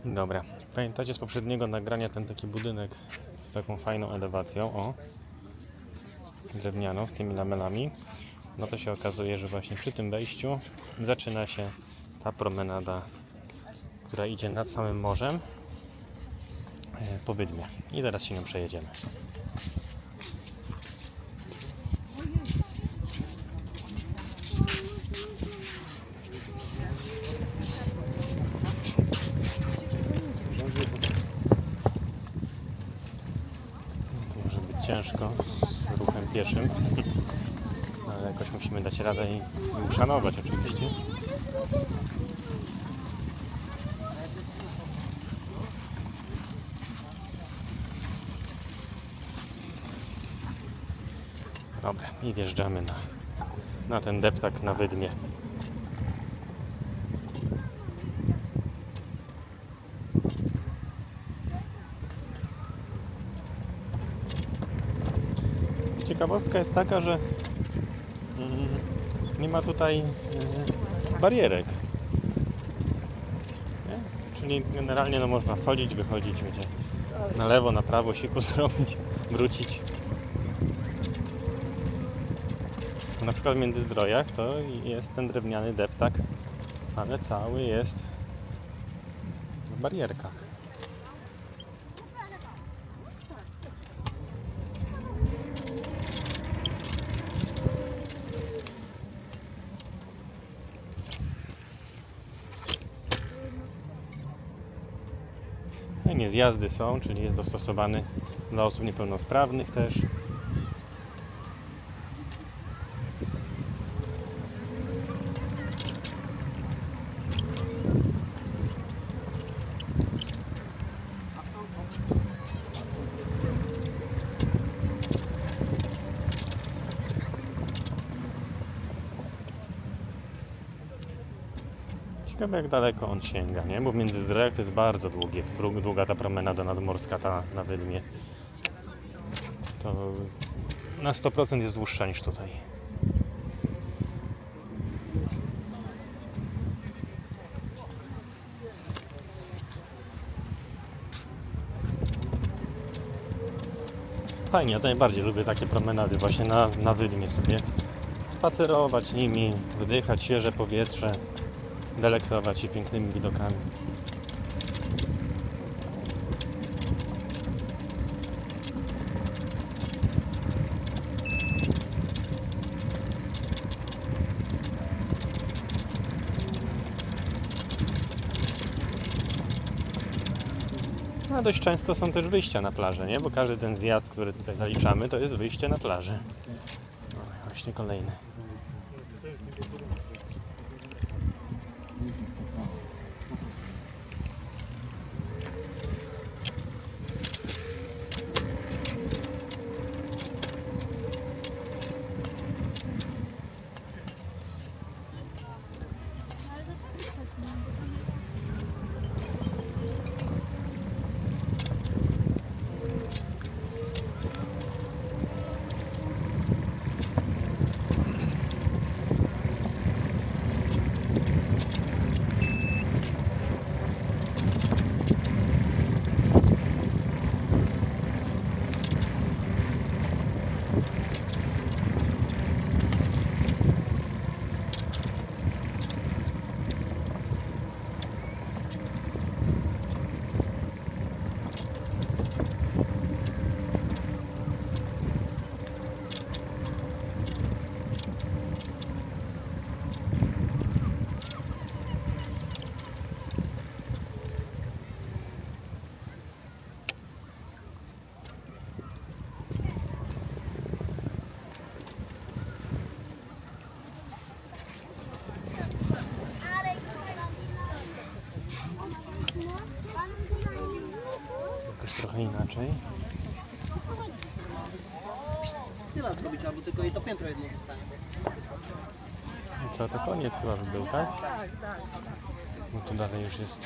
Dobra, pamiętacie z poprzedniego nagrania ten taki budynek z taką fajną elewacją, o, drewnianą, z tymi lamelami? No to się okazuje, że właśnie przy tym wejściu zaczyna się ta promenada, która idzie nad samym morzem po Wydmie. I teraz się nią przejedziemy. To może być ciężko z ruchem pieszym, ale jakoś musimy dać radę i uszanować oczywiście. Dobra, i wjeżdżamy na ten deptak na Wydmie. Ciekawostka jest taka, że nie ma tutaj barierek. Nie? Czyli generalnie no, można wchodzić, wychodzić, wiecie, na lewo, na prawo, siku zrobić, wrócić. Na przykład w Międzyzdrojach to jest ten drewniany deptak, ale cały jest w barierkach. Fajnie zjazdy są, czyli jest dostosowany dla osób niepełnosprawnych też. Ciekawe jak daleko on sięga, nie? Bo w Międzyzdrojach to jest bardzo długa ta promenada nadmorska, ta na Wydmie. To na 100% jest dłuższa niż tutaj. Fajnie, ja najbardziej lubię takie promenady właśnie na Wydmie sobie spacerować nimi, wdychać świeże powietrze, delektować się pięknymi widokami. A dość często są też wyjścia na plażę, nie? Bo każdy ten zjazd, który tutaj zaliczamy, to jest wyjście na plażę. No, właśnie kolejny. Trochę inaczej. Tyle zrobić, albo tylko i to piętro jedno zostanie. I co, to koniec chyba by był, tak? Tak, tak. No tu dalej już jest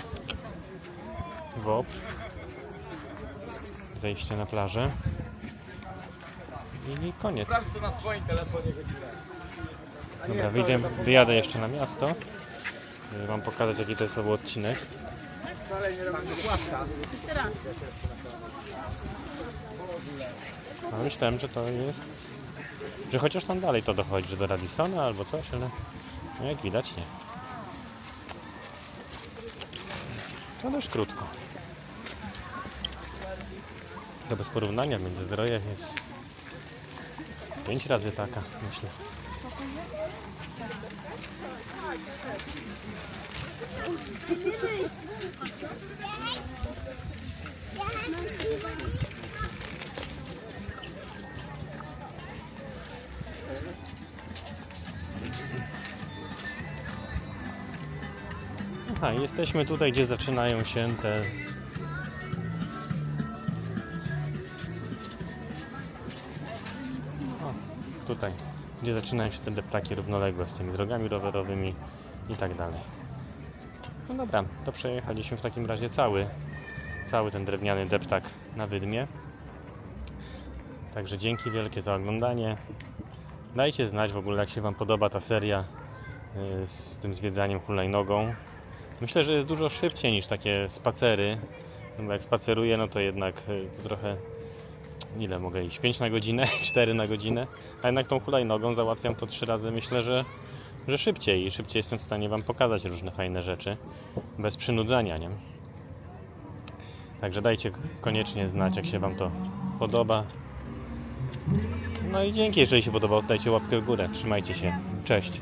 WOP. Zejście na plażę. I koniec. Na swoim telefonie Dobra, wyjadę jeszcze na miasto, żeby wam pokazać jaki to jest odcinek. Jeszcze raz. A myślałem, że to jest... Że chociaż tam dalej to dochodzi, że do Radissona albo coś, ale no jak widać nie. To dość krótko. To bez porównania między zdrojem jest 5 razy taka, myślę. Aha, jesteśmy tutaj, gdzie zaczynają się te... O, tutaj, gdzie zaczynają się te deptaki równoległe z tymi drogami rowerowymi i tak dalej. No dobra, to przejechaliśmy w takim razie cały ten drewniany deptak na Wydmie. Także dzięki wielkie za oglądanie. Dajcie znać w ogóle, jak się Wam podoba ta seria z tym zwiedzaniem hulajnogą. Myślę, że jest dużo szybciej niż takie spacery. No bo jak spaceruję, no to jednak to trochę... Ile mogę iść? 5 na godzinę? 4 na godzinę? A jednak tą hulajnogą załatwiam to 3 razy. Myślę, że szybciej. I szybciej jestem w stanie Wam pokazać różne fajne rzeczy. Bez przynudzania, nie? Także dajcie koniecznie znać, jak się Wam to podoba. No i dzięki, jeżeli się podobało, dajcie łapkę w górę. Trzymajcie się. Cześć.